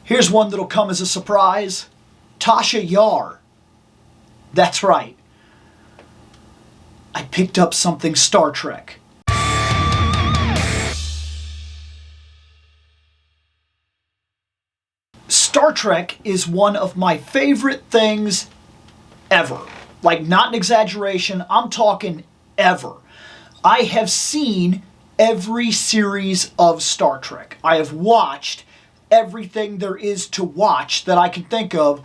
Here's one that'll come as a surprise. Tasha Yar. That's right. I picked up something Star Trek. Star Trek is one of my favorite things ever. Like, not an exaggeration, I'm talking ever. I have seen every series of Star Trek. I have watched everything there is to watch that I can think of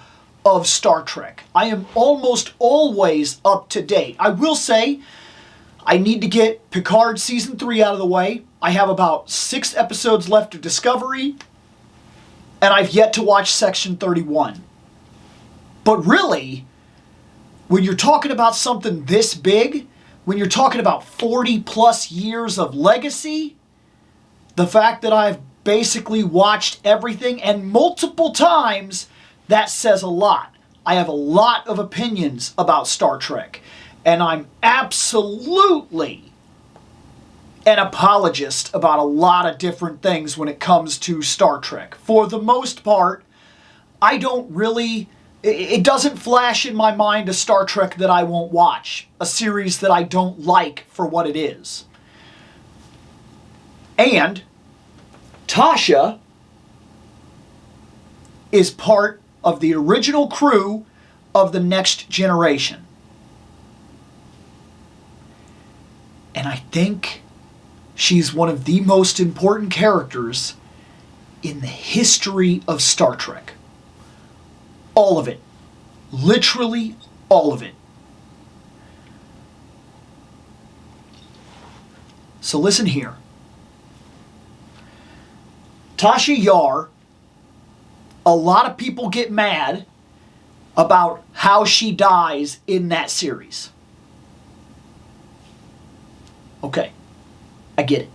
Star Trek. I am almost always up to date. I will say, I need to get Picard Season 3 out of the way. I have about 6 episodes left of Discovery, and I've yet to watch Section 31. But really, when you're talking about something this big, when you're talking about 40 plus years of legacy, the fact that I've basically watched everything and multiple times, that says a lot. I have a lot of opinions about Star Trek, and I'm absolutely an apologist about a lot of different things when it comes to Star Trek. For the most part, I don't really... It doesn't flash in my mind a Star Trek that I won't watch, a series that I don't like for what it is. And Tasha is part of the original crew of The Next Generation. And I think she's one of the most important characters in the history of Star Trek. All of it. Literally all of it. So listen here. Tasha Yar, a lot of people get mad about how she dies in that series. Okay, I get it.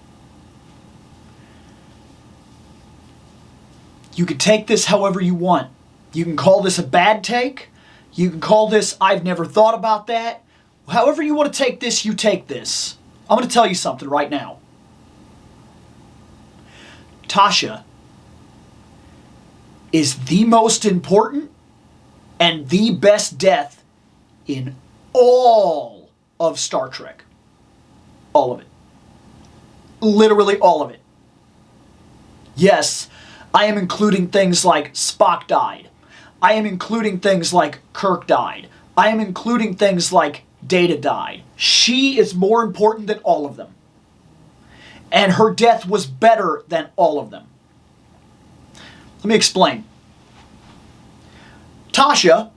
You can take this however you want. You can call this a bad take. You can call this, I've never thought about that. However you want to take this, you take this. I'm going to tell you something right now. Tasha is the most important and the best death in all of Star Trek. All of it. Literally all of it. Yes, I am including things like Spock died. I am including things like Kirk died. I am including things like Data died. She is more important than all of them. And her death was better than all of them. Let me explain. Tasha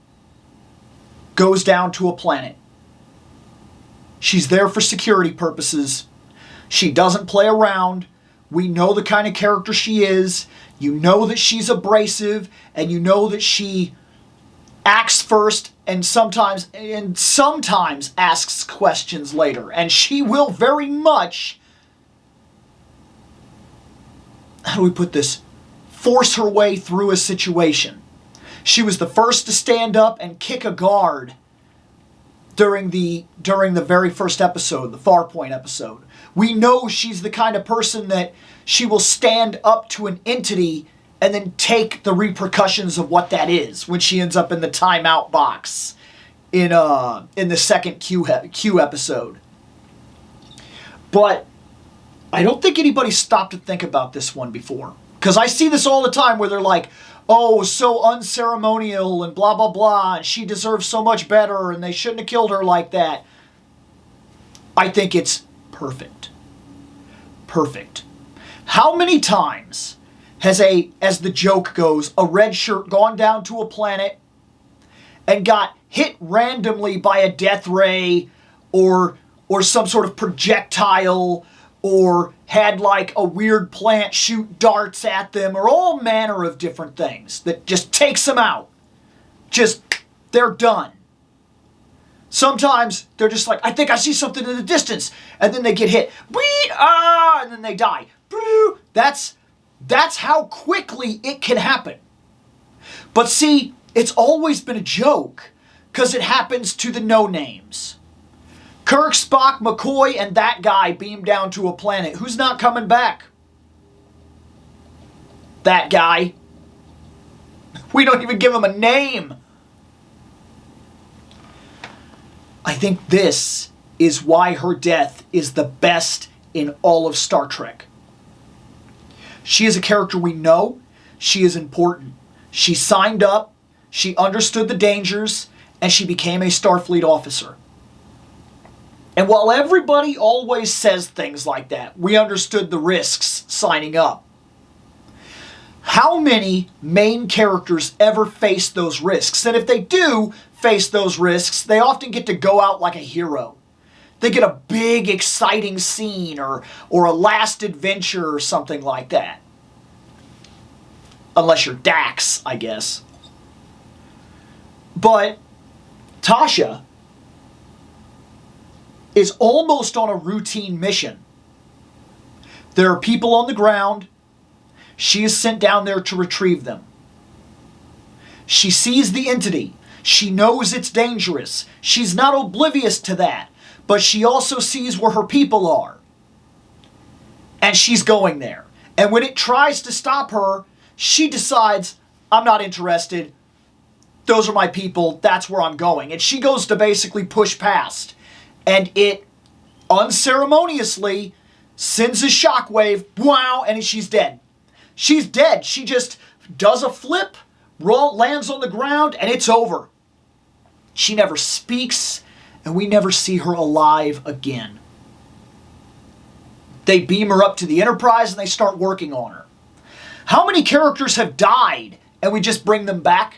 goes down to a planet. She's there for security purposes. She doesn't play around. We know the kind of character she is. You know that she's abrasive, and you know that she acts first and sometimes asks questions later. And she will very much, how do we put this, force her way through a situation. She was the first to stand up and kick a guard during the very first episode, the Farpoint episode. We know she's the kind of person that she will stand up to an entity and then take the repercussions of what that is when she ends up in the timeout box in the second Q episode. But I don't think anybody stopped to think about this one before. Because I see this all the time where they're like, oh, so unceremonial and blah, blah, blah, and she deserves so much better and they shouldn't have killed her like that. I think it's perfect. Perfect. How many times has as the joke goes, a red shirt gone down to a planet and got hit randomly by a death ray or some sort of projectile, or had like a weird plant shoot darts at them, or all manner of different things that just takes them out. Just, they're done. Sometimes they're just like, I think I see something in the distance, and then they get hit. And then they die. That's how quickly it can happen. But see, it's always been a joke, because it happens to the no-names. Kirk, Spock, McCoy, and that guy beam down to a planet. Who's not coming back? That guy. We don't even give him a name. I think this is why her death is the best in all of Star Trek. She is a character we know. She is important. She signed up, she understood the dangers, and she became a Starfleet officer. And while everybody always says things like that, we understood the risks signing up. How many main characters ever face those risks? And if they do face those risks, they often get to go out like a hero. They get a big, exciting scene or a last adventure or something like that. Unless you're Dax, I guess. But Tasha is almost on a routine mission. There are people on the ground. She is sent down there to retrieve them. She sees the entity. She knows it's dangerous. She's not oblivious to that. But she also sees where her people are. And she's going there. And when it tries to stop her, she decides, I'm not interested. Those are my people. That's where I'm going. And she goes to basically push past. And it unceremoniously sends a shockwave. Wow. And she's dead. She's dead. She just does a flip, lands on the ground, and it's over. She never speaks, and we never see her alive again. They beam her up to the Enterprise, and they start working on her. How many characters have died, and we just bring them back?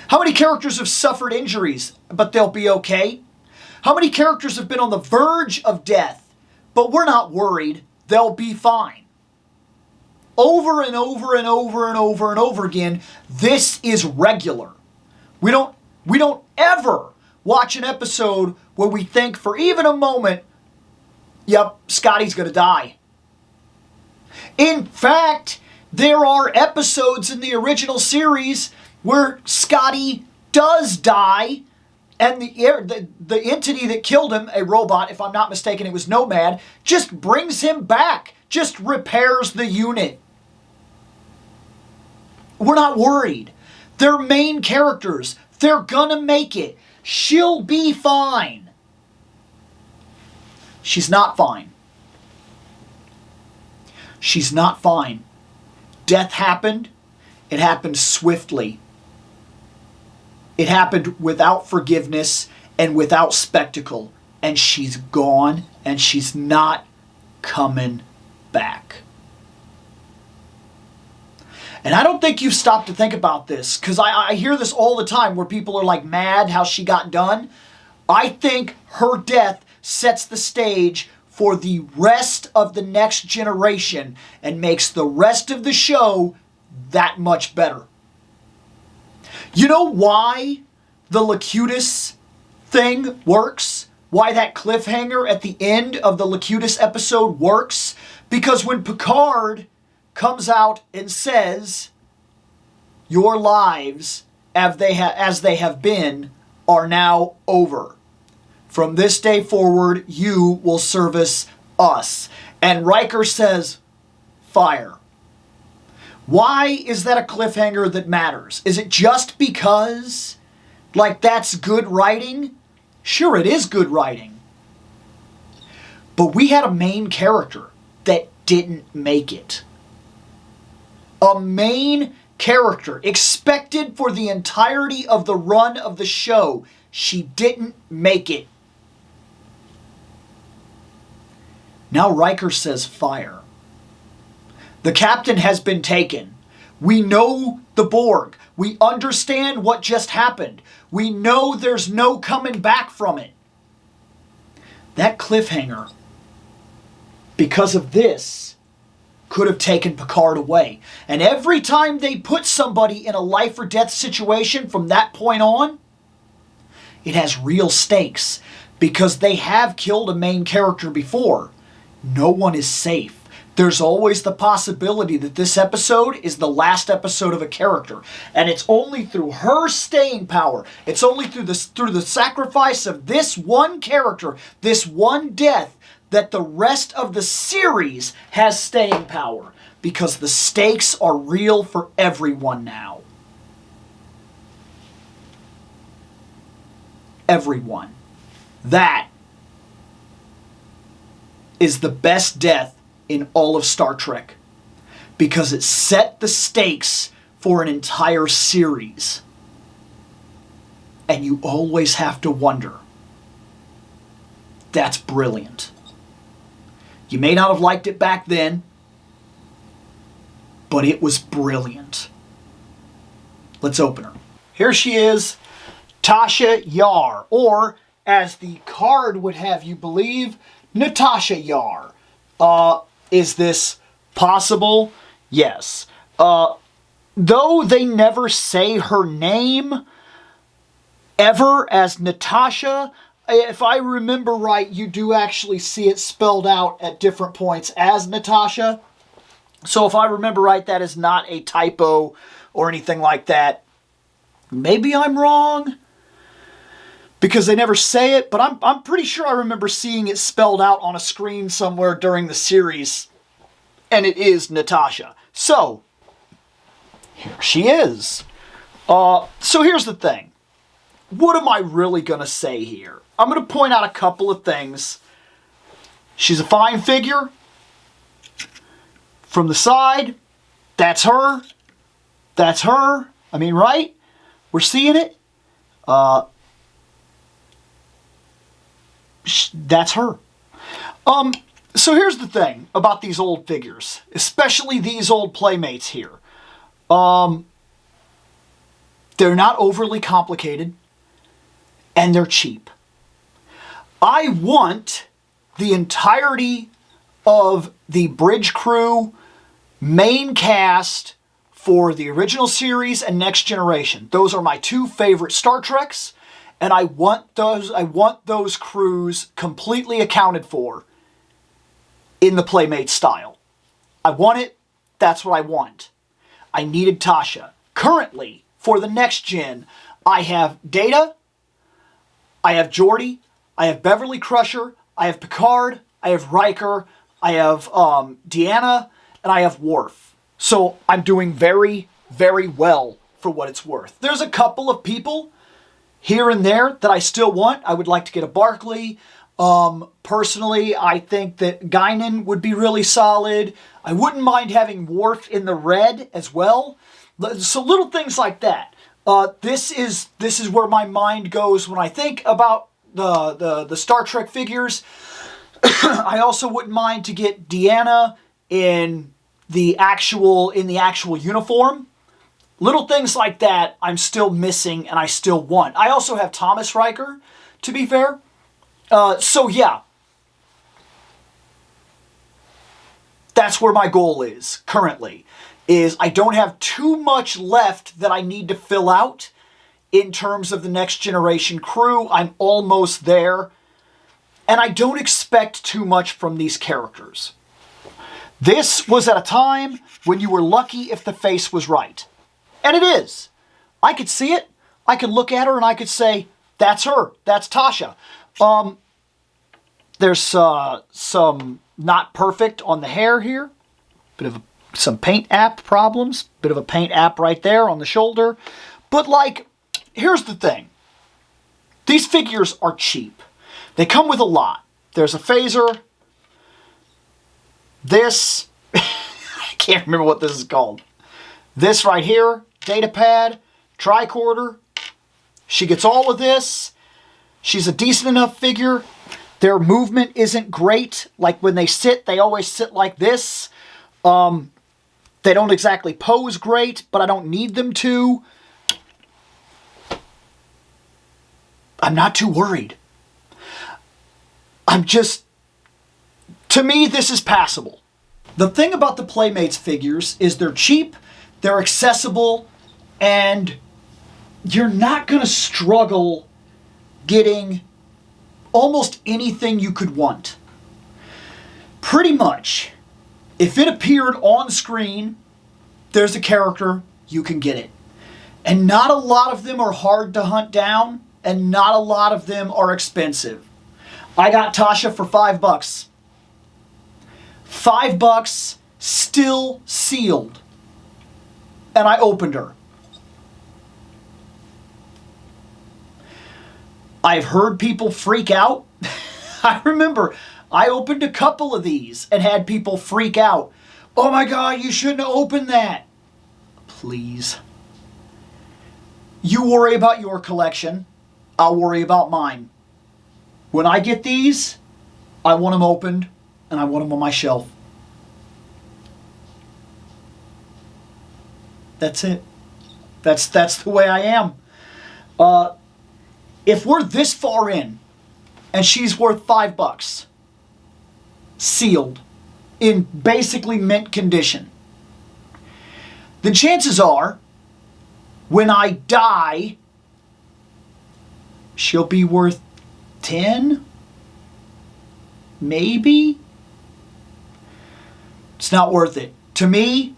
How many characters have suffered injuries, but they'll be okay? How many characters have been on the verge of death, but we're not worried, they'll be fine? Over and over and over and over and over again, this is regular. We don't ever watch an episode where we think for even a moment, yep, Scotty's going to die. In fact, there are episodes in the original series where Scotty does die, and the entity that killed him, a robot, if I'm not mistaken, it was Nomad, just brings him back, just repairs the unit. We're not worried. They're main characters. They're gonna make it. She'll be fine. She's not fine. She's not fine. Death happened. It happened swiftly. It happened without forgiveness and without spectacle. And she's gone, and she's not coming back. And I don't think you've stopped to think about this, because I hear this all the time where people are like mad how she got done. I think her death sets the stage for the rest of the next generation and makes the rest of the show that much better. You know why the Locutus thing works? Why that cliffhanger at the end of the Locutus episode works? Because when Picard comes out and says, your lives, as they have been, are now over. From this day forward, you will service us. And Riker says, fire. Why is that a cliffhanger that matters? Is it just because, like, that's good writing? Sure, it is good writing. But we had a main character that didn't make it. A main character expected for the entirety of the run of the show. She didn't make it. Now Riker says fire. The captain has been taken. We know the Borg. We understand what just happened. We know there's no coming back from it. That cliffhanger, because of this, could have taken Picard away. And every time they put somebody in a life or death situation from that point on, it has real stakes, because they have killed a main character before. No one is safe. There's always the possibility that this episode is the last episode of a character. And it's only through her staying power, it's only through the sacrifice of this one character, this one death, that the rest of the series has staying power. because the stakes are real for everyone now. Everyone. That is the best death in all of Star Trek, because it set the stakes for an entire series. And you always have to wonder. That's brilliant. You may not have liked it back then, but it was brilliant. Let's open her. Here she is, Tasha Yar, or as the card would have you believe, Natasha Yar. Is this possible? Yes. Though they never say her name ever as Natasha, if I remember right, you do actually see it spelled out at different points as Natasha. So if I remember right, that is not a typo or anything like that. Maybe I'm wrong, because they never say it, but I'm pretty sure I remember seeing it spelled out on a screen somewhere during the series, and it is Natasha. So, here she is. So here's the thing. What am I really going to say here? I'm going to point out a couple of things. She's a fine figure. From the side, that's her. That's her. I mean, right? We're seeing it. That's her. So here's the thing about these old figures, especially these old Playmates here. They're not overly complicated, and they're cheap. I want the entirety of the bridge crew, main cast for the original series and Next Generation. Those are my two favorite Star Treks, and I want those crews completely accounted for in the Playmate style. I want it. That's what I want. I needed Tasha. Currently, for the Next Gen, I have Data, I have Geordi, I have Beverly Crusher, I have Picard, I have Riker, I have Deanna, and I have Worf. So I'm doing very, very well for what it's worth. There's a couple of people here and there that I still want. I would like to get a Barclay. Personally, I think that Guinan would be really solid. I wouldn't mind having Worf in the red as well. So little things like that. This is where my mind goes when I think about the Star Trek figures. I also wouldn't mind to get Deanna in the actual uniform. Little things like that I'm still missing and I still want. I also have Thomas Riker, to be fair. So yeah. That's where my goal is currently. Is I don't have too much left that I need to fill out in terms of the Next Generation crew. I'm almost there. And I don't expect too much from these characters. This was at a time when you were lucky if the face was right. And it is. I could see it. I could look at her and I could say, that's her. That's Tasha. There's some not perfect on the hair here. Bit of some paint app problems. Bit of a paint app right there on the shoulder. But like, here's the thing. These figures are cheap. They come with a lot. There's a phaser. This, I can't remember what this is called. This right here, data pad, tricorder. She gets all of this. She's a decent enough figure. Their movement isn't great. Like when they sit, they always sit like this. They don't exactly pose great, but I don't need them to. I'm not too worried. To me, this is passable. The thing about the Playmates figures is they're cheap, they're accessible, and you're not going to struggle getting almost anything you could want. Pretty much, if it appeared on screen, there's a character, you can get it. And not a lot of them are hard to hunt down, and not a lot of them are expensive. I got Tasha for $5. $5, still sealed. And I opened her. I've heard people freak out. I remember I opened a couple of these and had people freak out. Oh my God, you shouldn't have opened that. Please. You worry about your collection. I'll worry about mine. When I get these, I want them opened and I want them on my shelf. That's it. That's the way I am. If we're this far in and she's worth $5, sealed, in basically mint condition, then chances are when I die, she'll be worth 10? Maybe? It's not worth it. To me,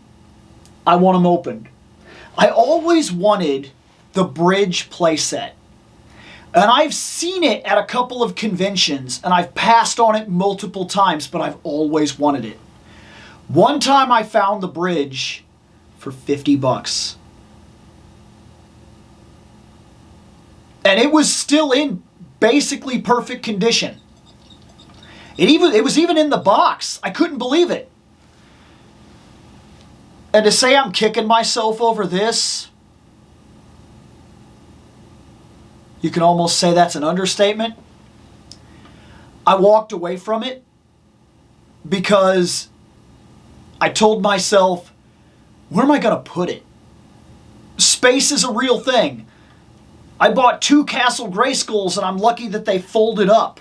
I want them opened. I always wanted the Bridge playset. And I've seen it at a couple of conventions, and I've passed on it multiple times, but I've always wanted it. One time I found the Bridge for $50. And it was still in basically perfect condition. It was even in the box. I couldn't believe it. And to say I'm kicking myself over this, you can almost say that's an understatement. I walked away from it because I told myself, where am I going to put it? Space is a real thing. I bought 2 Castle Grayskulls and I'm lucky that they folded up.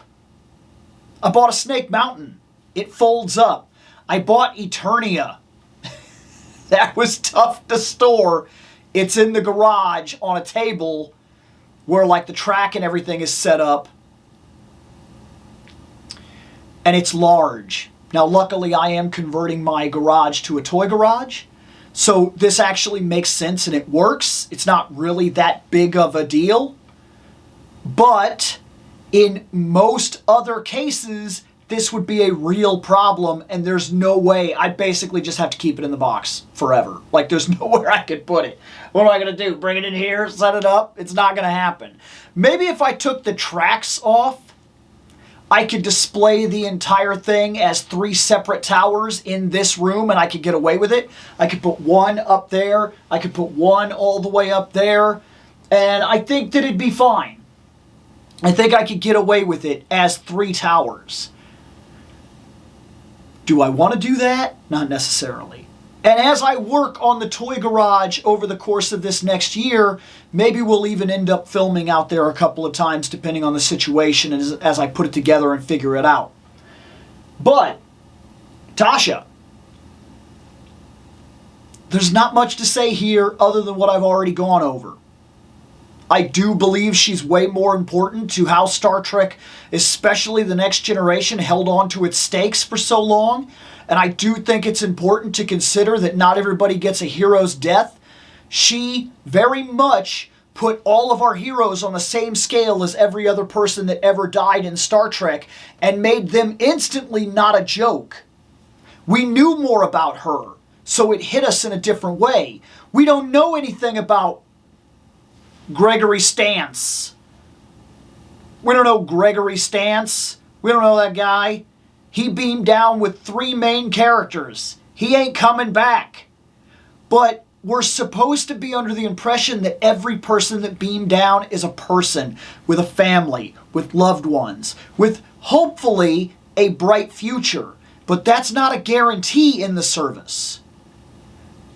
I bought a Snake Mountain. It folds up. I bought Eternia. That was tough to store. It's in the garage on a table where like the track and everything is set up. And it's large. Now luckily I am converting my garage to a toy garage. So this actually makes sense and it works. It's not really that big of a deal. But in most other cases, this would be a real problem and there's no way. I basically just have to keep it in the box forever. Like there's nowhere I could put it. What am I going to do? Bring it in here? Set it up? It's not going to happen. Maybe if I took the tracks off, I could display the entire thing as 3 separate towers in this room and I could get away with it. I could put one up there. I could put one all the way up there. And I think that it'd be fine. I think I could get away with it as 3 towers. Do I want to do that? Not necessarily. And as I work on the toy garage over the course of this next year, maybe we'll even end up filming out there a couple of times depending on the situation as I put it together and figure it out. But, Tasha, there's not much to say here other than what I've already gone over. I do believe she's way more important to how Star Trek, especially the next generation, held on to its stakes for so long. And I do think it's important to consider that not everybody gets a hero's death. She very much put all of our heroes on the same scale as every other person that ever died in Star Trek and made them instantly not a joke. We knew more about her, so it hit us in a different way. We don't know anything about Gregory Stance. We don't know Gregory Stance. We don't know that guy. He beamed down with 3 main characters. He ain't coming back. But we're supposed to be under the impression that every person that beamed down is a person with a family, with loved ones, with hopefully a bright future. But that's not a guarantee in the service.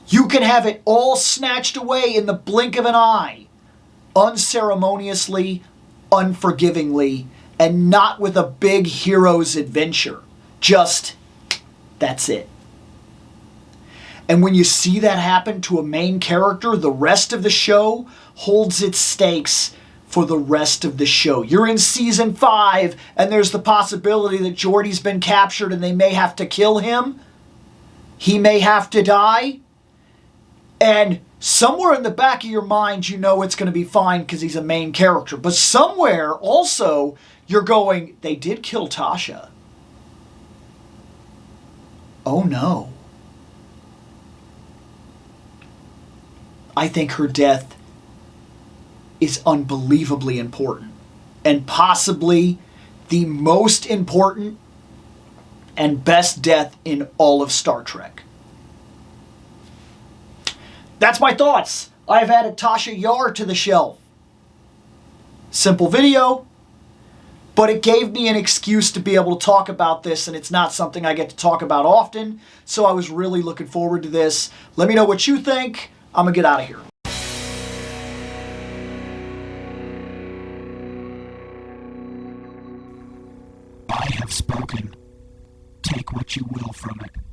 You can have it all snatched away in the blink of an eye, unceremoniously, unforgivingly, and not with a big hero's adventure. Just, that's it. And when you see that happen to a main character, the rest of the show holds its stakes for the rest of the show. You're in season 5, and there's the possibility that Geordi's been captured and they may have to kill him. He may have to die. And somewhere in the back of your mind, you know it's going to be fine because he's a main character. But somewhere also, you're going, they did kill Tasha. Oh no. I think her death is unbelievably important, and possibly the most important and best death in all of Star Trek. That's my thoughts. I've added Tasha Yar to the shelf. Simple video, but it gave me an excuse to be able to talk about this, and it's not something I get to talk about often, so I was really looking forward to this. Let me know what you think. I'm gonna get out of here. I have spoken. Take what you will from it.